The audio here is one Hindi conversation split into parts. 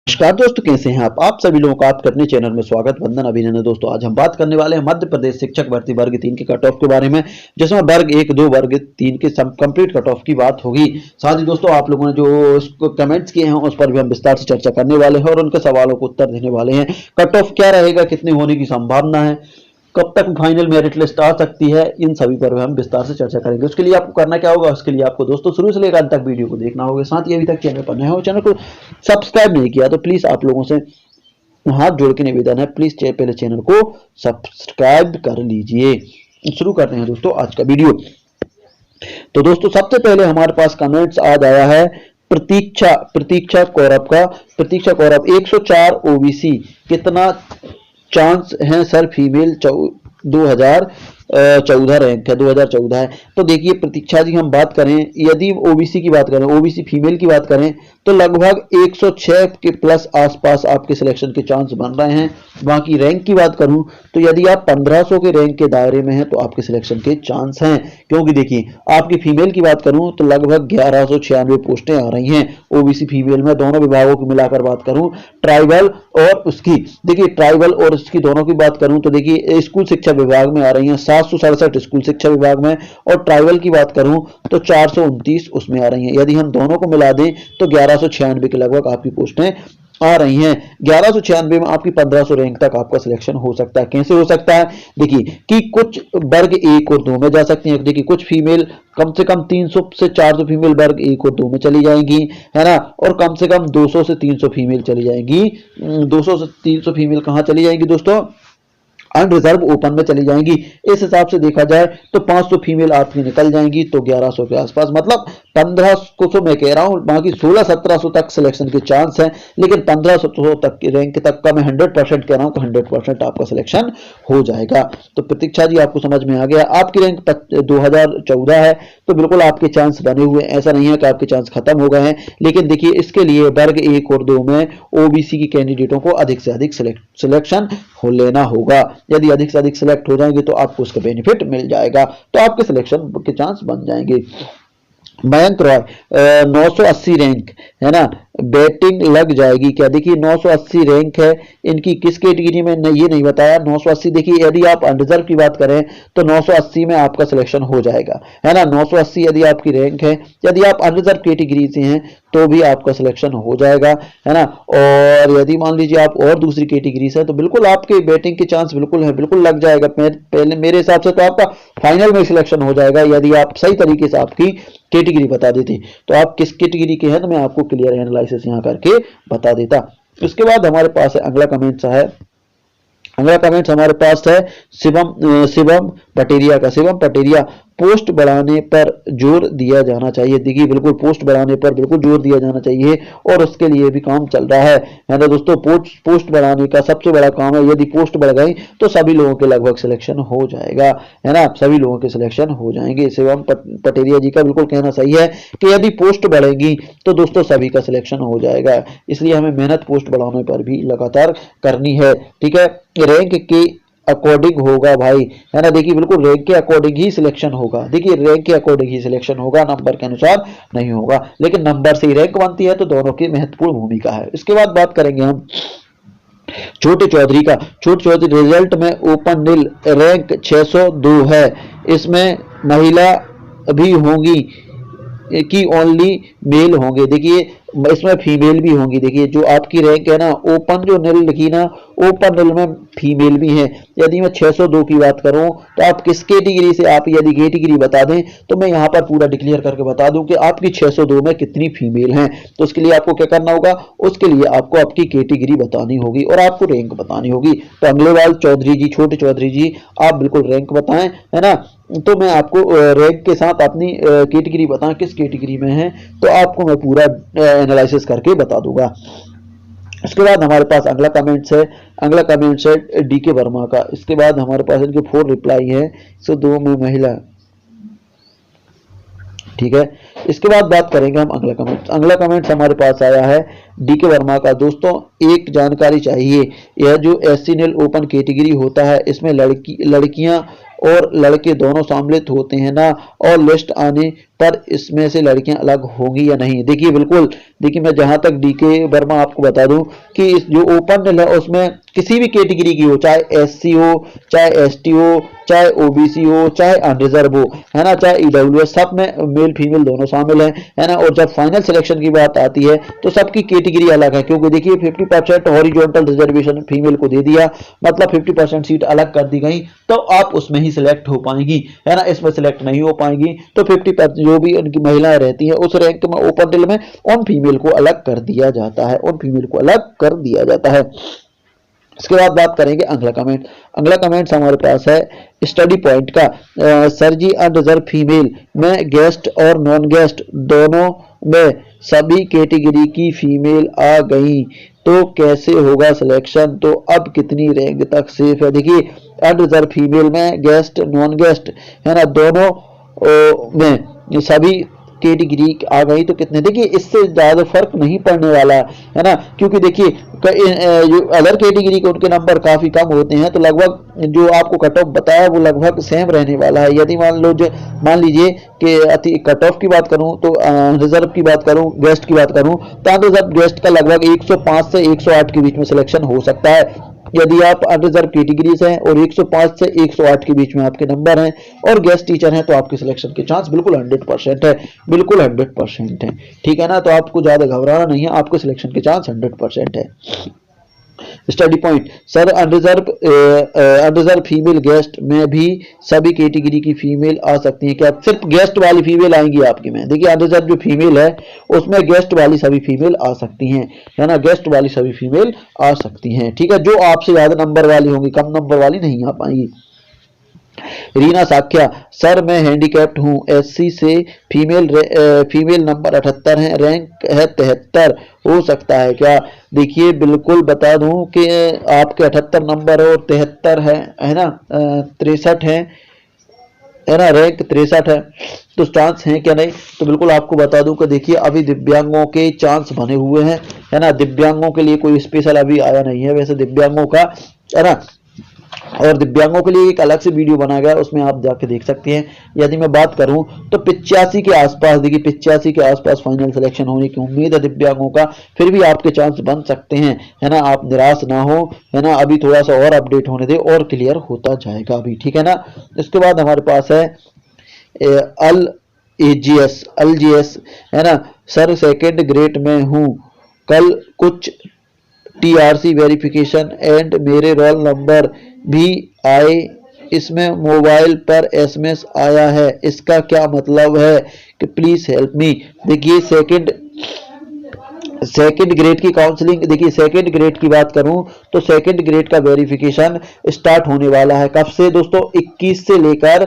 नमस्कार दोस्तों, कैसे हैं आप सभी लोगों का आपके अपने चैनल में स्वागत, वंदन, अभिनंदन। दोस्तों आज हम बात करने वाले हैं मध्य प्रदेश शिक्षक भर्ती वर्ग 3 के कट ऑफ के बारे में, जिसमें वर्ग 1, 2, वर्ग 3 के सब कंप्लीट कट ऑफ की बात होगी। साथ ही दोस्तों आप लोगों ने जो कमेंट्स किए हैं उस पर भी हम विस्तार से चर्चा करने वाले हैं और उनके सवालों को उत्तर देने वाले हैं। कट ऑफ क्या रहेगा, कितने होने की संभावना है, कब तक फाइनल मेरिट लिस्ट आ सकती है, इन सभी पर हम विस्तार से चर्चा करेंगे। उसके लिए आपको करना क्या होगा, उसके लिए आपको दोस्तों शुरू से लेकर अंत तक वीडियो को देखना होगा। साथ ही अभी तक चैनल पर नए हो, चैनल को सब्सक्राइब नहीं किया तो प्लीज आप लोगों से हाथ जोड़ के निवेदन है, प्लीज पहले चैनल को सब्सक्राइब कर लीजिए। शुरू करते हैं दोस्तों आज का वीडियो। तो दोस्तों सबसे पहले हमारे पास कमेंट्स आज आया है प्रतीक्षा कौरव का। प्रतीक्षा कौरव 104 ओबीसी, कितना चांस है सर फीमेल 2014 रैंक है, 2014 है। तो देखिए प्रतीक्षा जी, हम बात करें यदि ओबीसी की बात करें, ओबीसी फीमेल की बात करें तो लगभग 106 के प्लस आसपास आपके सिलेक्शन के चांस बन रहे हैं। बाकी रैंक की बात करूं तो यदि आप 1500 के रैंक के दायरे में हैं तो आपके सिलेक्शन के चांस हैं, क्योंकि देखिए आपकी फीमेल की बात करूं तो लगभग 1196 पोस्टें आ रही हैं ओबीसी फीमेल में। दोनों विभागों की मिलाकर बात करूं, ट्राइबल और उसकी, देखिए ट्राइबल और उसकी दोनों की बात करूं तो देखिए स्कूल शिक्षा विभाग में आ रही हैं 767 स्कूल शिक्षा विभाग में, और ट्राइबल की बात करूं तो 429 उसमें आ रही हैं। यदि हम दोनों को मिला दें तो 1196 के लगभग आपकी पोस्टें आ रही हैं। 1196 में आपकी 1500 रैंक तक आपका सिलेक्शन हो सकता है। कैसे हो सकता है, देखिए कि कुछ वर्ग 1 और 2 में जा सकती हैं। देखिए कुछ फीमेल कम से कम 300 से 400 फीमेल वर्ग 1 और 2 में चली जाएंगी, है ना, और कम से कम 200 से 300 फीमेल चली जाएंगी। 200 से 300 फीमेल कहां चली जाएंगी दोस्तों, अनरिजर्व ओपन में चली जाएंगी। इस हिसाब से देखा जाए तो 500 फीमेल आपकी निकल जाएंगी, तो 1100 के आसपास, मतलब 1500 को मैं कह रहा हूं, बाकी 1600-1700 तक सिलेक्शन के चांस हैं, लेकिन 1500 तक की रैंक तक का मैं 100% कह रहा हूं, तो 100% आपका सिलेक्शन हो जाएगा। तो प्रतीक्षा जी आपको समझ में आ गया, आपकी रैंक 2014 है तो बिल्कुल आपके चांस बने हुए, ऐसा नहीं है कि आपके चांस खत्म हो गए हैं। लेकिन देखिए इसके लिए वर्ग 1 और 2 में ओबीसी की कैंडिडेटों को अधिक से अधिक सिलेक्शन हो लेना होगा। यदि अधिक से अधिक सिलेक्ट हो जाएंगे तो आपको उसका बेनिफिट मिल जाएगा, तो आपके सिलेक्शन के चांस बन जाएंगे। मयंक रॉय 980 रैंक है ना, बैटिंग लग जाएगी क्या, देखिए 980 रैंक है इनकी, किस कैटेगरी में ये नहीं बताया। 980 देखिए यदि आप अनरिजर्व की बात करें तो 980 में आपका सिलेक्शन हो जाएगा, है ना। 980 यदि आपकी रैंक है, यदि आप अनरिजर्व कैटेगरी से हैं तो भी आपका सिलेक्शन हो जाएगा, है ना। और यदि मान लीजिए आप और दूसरी कैटेगरी से हैं तो बिल्कुल आपके बैटिंग के चांस बिल्कुल है, बिल्कुल लग जाएगा। पहले मेरे हिसाब से तो आपका फाइनल में सिलेक्शन हो जाएगा यदि आप सही तरीके से आपकी कैटेगरी बता देते। तो आप किस कैटेगरी के हैं तो मैं आपको क्लियर एनालिसिस यहां करके बता देता। उसके बाद हमारे पास है अगला कमेंट्स है, अगला कमेंट्स हमारे पास है शिवम पटेरिया का। शिवम पटेरिया, पोस्ट बढ़ाने पर जोर दिया जाना चाहिए। देखिए बिल्कुल पोस्ट बढ़ाने पर बिल्कुल जोर दिया जाना चाहिए और उसके लिए भी काम चल रहा है ना दोस्तों। पोस्ट बढ़ाने का सबसे बड़ा काम है, यदि पोस्ट बढ़ गई तो सभी लोगों के लगभग सिलेक्शन हो जाएगा, है ना, सभी लोगों के सिलेक्शन हो जाएंगे। शिवम पटेरिया जी का बिल्कुल कहना सही है कि यदि पोस्ट बढ़ेगी तो दोस्तों सभी का सिलेक्शन हो जाएगा, इसलिए हमें मेहनत पोस्ट बढ़ाने पर भी लगातार करनी है, ठीक है। रैंक के अकॉर्डिंग होगा भाई, है ना, देखिए बिल्कुल रैंक के अकॉर्डिंग ही सिलेक्शन होगा। देखिए रैंक के अकॉर्डिंग ही सिलेक्शन होगा, नंबर के अनुसार नहीं होगा, लेकिन नंबर से ही रैंक बनती है, तो दोनों की महत्वपूर्ण भूमिका है। इसके बाद बात करेंगे हम छोटे चौधरी का। छोटे चौधरी रिजल्ट में ओपन नील, रैंक 602 है, इसमें महिला भी होंगी कि ओनली मेल होंगे। देखिए इसमें फीमेल भी होंगी। देखिए जो आपकी रैंक है ना, ओपन जो नील लिखी ना, ओपन नील में फीमेल भी हैं। यदि मैं 602 की बात करूं तो आप किस कैटेगरी से, आप यदि कैटेगरी बता दें तो मैं यहां पर पूरा डिक्लेयर करके बता दूं कि आपकी 602 में कितनी फीमेल हैं। तो उसके लिए आपको क्या करना होगा, उसके लिए आपको आपकी कैटेगरी बतानी होगी और आपको रैंक बतानी होगी। तो अंगलेवाल चौधरी जी, छोटे चौधरी जी, आप बिल्कुल रैंक बताएं, है ना। तो मैं आपको रैंक के साथ अपनी कैटेगरी बताएं किस कैटेगरी में है, तो आपको मैं पूरा एनालिसिस करके बता दूंगा। इसके बाद हमारे पास अगला कमेंट्स है, अगला कमेंट्स है डीके वर्मा का। इसके बाद हमारे पास इनके 4 रिप्लाई है, 102 में महिला, ठीक है। इसके बाद बात करेंगे हम अगला कमेंट। अगला कमेंट हमारे पास आया है डीके वर्मा का। दोस्तों एक जानकारी चाहिए, यह जो एससी नील ओपन कैटेगरी होता है इसमें लड़कियां और लड़के दोनों सम्मिलित होते हैं ना, और लिस्ट आने पर इसमें से लड़कियां अलग होंगी या नहीं। देखिए बिल्कुल, देखिए मैं जहां तक डीके वर्मा आपको बता दूं कि इस जो ओपन है उसमें किसी भी कैटेगरी की हो, चाहे एससी हो, चाहे एसटी हो, चाहे ओबीसी हो, चाहे अनरिजर्व हो, है ना, चाहे ईडब्ल्यूएस, सब में मेल फीमेल दोनों शामिल है ना। और जब फाइनल सिलेक्शन की बात आती है तो सबकी कैटेगरी अलग है, क्योंकि देखिए 50% हॉरिजॉन्टल रिजर्वेशन फीमेल को दे दिया, मतलब 50% सीट अलग कर दी गई, तो आप उसमें ही सिलेक्ट हो पाएंगी, है ना, इसमें सिलेक्ट नहीं हो पाएंगी। तो 50% जो भी उनकी महिलाएं रहती है उस रैंक में ओपन डिल में उन फीमेल को अलग कर दिया जाता है, उन फीमेल को अलग कर दिया जाता है। इसके बाद बात करेंगे अगला कमेंट। अगला कमेंट्स हमारे पास है स्टडी पॉइंट का। सर जी अनरिजर्व फीमेल में गेस्ट और नॉन गेस्ट दोनों में सभी कैटेगरी की फीमेल आ गई तो कैसे होगा सिलेक्शन, तो अब कितनी रैंक तक सेफ है। देखिए अनरिजर्व फीमेल में गेस्ट नॉन गेस्ट, है ना, दोनों में सभी कैटेगरी आ गई तो कितने, देखिए इससे ज्यादा फर्क नहीं पड़ने वाला है ना, क्योंकि देखिए जो अदर कैटेगरी के उनके नंबर काफी कम होते हैं, तो लगभग जो आपको कट ऑफ बताया वो लगभग सेम रहने वाला है। यदि मान लीजिए कि कट ऑफ की बात करूं तो रिजर्व की बात करूं, गेस्ट की बात करूं, तो अनरिजर्व गेस्ट का लगभग 105 से 108 के बीच में सिलेक्शन हो सकता है यदि आप अनरिजर्व कैटेगरीज हैं, और 105 से 108 के बीच में आपके नंबर हैं और गेस्ट टीचर हैं, तो आपके सिलेक्शन के चांस बिल्कुल 100% है, बिल्कुल 100% है, ठीक है ना। तो आपको ज्यादा घबराना नहीं है, आपके सिलेक्शन के चांस 100% है। Study point, sir unreserve female guest में भी सभी कैटेगरी की फीमेल आ सकती है क्या, सिर्फ गेस्ट वाली फीमेल आएंगी आपकी में। देखिए अनरिजर्व जो फीमेल है उसमें गेस्ट वाली सभी फीमेल आ सकती हैं, है ना, गेस्ट वाली सभी फीमेल आ सकती हैं, ठीक है, जो आपसे ज्यादा नंबर वाली होंगी, कम नंबर वाली नहीं आ पाएंगी। रीना साख्या, सर मैं हैंडीकैप्ड हूँ, एससी से फीमेल नंबर 78 है, रैंक है 73, हो सकता है क्या। देखिए बिल्कुल बता दूं कि आपके 78 नंबर और 73 है ना, 63 है ना, रैंक 63 है, तो चांस है क्या नहीं। तो बिल्कुल आपको बता दूं कि देखिए अभी दिव्यांगों के चांस बने हुए हैं, है ना, दिव्यांगों के लिए कोई स्पेशल अभी आया नहीं है वैसे दिव्यांगों का, है ना, और दिव्यांगों के लिए एक अलग से वीडियो बनाया गया, उसमें आप जाके देख सकते हैं। यदि मैं बात करूं तो 85 के आसपास, देखिए 85 के आसपास फाइनल सिलेक्शन होने की उम्मीद है दिव्यांगों का, फिर भी आपके चांस बन सकते हैं, है ना, आप निराश ना हो, है ना, अभी थोड़ा सा और अपडेट होने दे और क्लियर होता जाएगा अभी, ठीक है ना। इसके बाद हमारे पास है अलजीएस, है ना, सर सेकेंड ग्रेड में हूँ, कल कुछ टीआरसी वेरिफिकेशन एंड मेरे रोल नंबर भी आए, इसमें मोबाइल पर एसएमएस आया है, इसका क्या मतलब है कि प्लीज हेल्प मी। देखिए सेकंड ग्रेड की काउंसलिंग, देखिए सेकंड ग्रेड की बात करूं तो सेकंड ग्रेड का वेरिफिकेशन स्टार्ट होने वाला है कब से दोस्तों, 21 से लेकर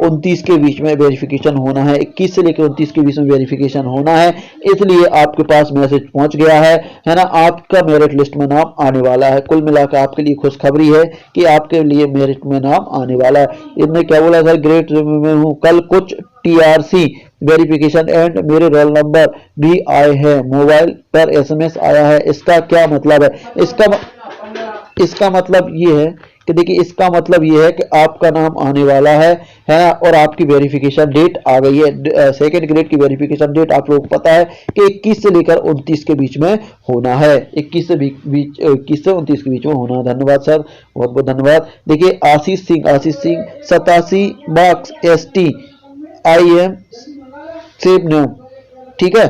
29 के बीच में वेरिफिकेशन होना है, 21 से लेकर 29 के बीच में वेरिफिकेशन होना है, इसलिए आपके पास मैसेज पहुंच गया है ना, आपका मेरिट लिस्ट में नाम आने वाला है। कुल मिलाकर आपके लिए खुशखबरी है कि आपके लिए मेरिट में नाम आने वाला है। इनमें क्या बोला सर, ग्रेड में हूँ, कल कुछ टीआरसी वेरिफिकेशन एंड मेरे रोल नंबर भी आए हैं, मोबाइल पर एसएमएस आया है, इसका क्या मतलब है। इसका मतलब ये है कि देखिए इसका मतलब ये है कि आपका नाम आने वाला है ना, और आपकी वेरिफिकेशन डेट आ गई है। सेकंड ग्रेड की वेरिफिकेशन डेट आप लोगों को पता है कि 21 से लेकर 29 के बीच में होना है, 21 से 29 के बीच में होना है। धन्यवाद सर, बहुत बहुत धन्यवाद। देखिए Ashish Singh 87 marks ST IM सेव न्यू, ठीक है,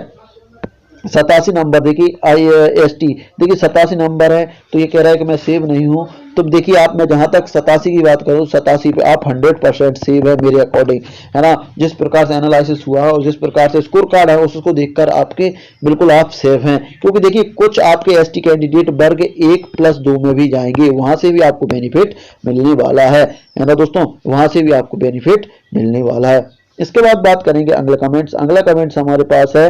87 नंबर, देखिए IST, देखिए 87 नंबर है, तो ये कह रहा है कि मैं सेव नहीं हूं। तो देखिए आप, मैं जहां तक 87 की बात करूं, 87 पे आप 100% सेव है मेरे अकॉर्डिंग, है ना, जिस प्रकार से एनालिसिस हुआ और जिस प्रकार से स्कोर कार्ड है उसको देखकर आपके बिल्कुल आप सेव हैं। क्योंकि देखिए कुछ आपके ST कैंडिडेट वर्ग 1+2 में भी जाएंगे, वहां से भी आपको बेनिफिट मिलने वाला है ना दोस्तों, वहां से भी आपको बेनिफिट मिलने वाला है। इसके बाद बात करेंगे अगला कमेंट्स हमारे पास है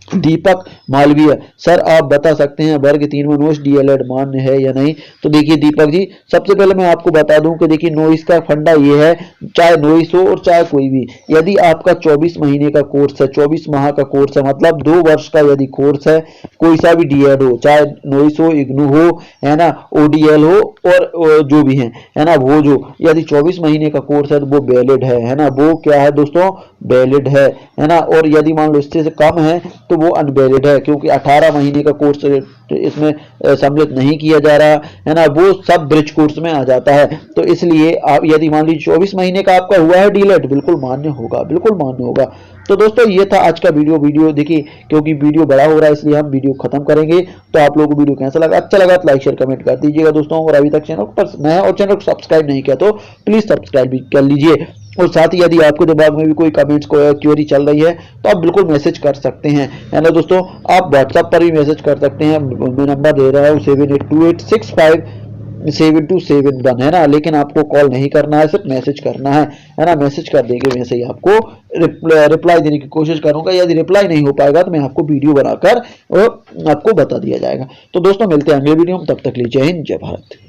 दीपक मालवीय, सर आप बता सकते हैं वर्ग 3 में नोइस डीएलएड मान्य है या नहीं। तो देखिए दीपक जी, सबसे पहले मैं आपको बता दूं कि देखिए नोइस का फंडा ये है, चाहे नोइस हो और चाहे कोई भी, यदि आपका 24 महीने का कोर्स है, 24 माह का कोर्स है, मतलब 2 वर्ष का यदि कोर्स है, कोई सा भी डीएड हो, चाहे नोइस हो, इग्नू हो, है ना, ओडीएल हो, और जो भी है ना, वो जो यदि 24 महीने का कोर्स है तो वो वैलिड है ना, वो क्या है दोस्तों, वैलिड है ना। और यदि मान लो इससे कम है तो वो अनवैलिड है, क्योंकि 18 महीने का कोर्स इसमें सम्मिलित नहीं किया जा रहा है ना, वो सब ब्रिज कोर्स में आ जाता है। तो इसलिए आप यदि मान लीजिए 24 महीने का आपका हुआ है डीलेट, बिल्कुल मान्य होगा, बिल्कुल मान्य होगा। तो दोस्तों ये था आज का वीडियो देखिए, क्योंकि वीडियो बड़ा हो रहा है इसलिए हम वीडियो खत्म करेंगे। तो आप लोगों को वीडियो कैसा लगा, अच्छा लगा तो लाइक शेयर कमेंट कर दीजिएगा दोस्तों, और अभी तक चैनल पर नया और चैनल को सब्सक्राइब नहीं किया तो प्लीज सब्सक्राइब भी कर लीजिए। और साथ ही यदि आपके दिमाग में भी कोई कमेंट्स को क्वेरी चल रही है तो आप बिल्कुल मैसेज कर सकते हैं, है ना दोस्तों। आप व्हाट्सएप पर भी मैसेज कर सकते हैं, मैं नंबर दे रहा हूँ 7828657271, है ना, लेकिन आपको कॉल नहीं करना है, सिर्फ मैसेज करना है ना। मैसेज कर देंगे, वैसे ही आपको रिप्लाई देने की कोशिश करूंगा। यदि रिप्लाई नहीं हो पाएगा तो मैं आपको वीडियो बनाकर आपको बता दिया जाएगा। तो दोस्तों मिलते हैं अगले वीडियो में, तब तक लीजिए जय हिंद, जय भारत।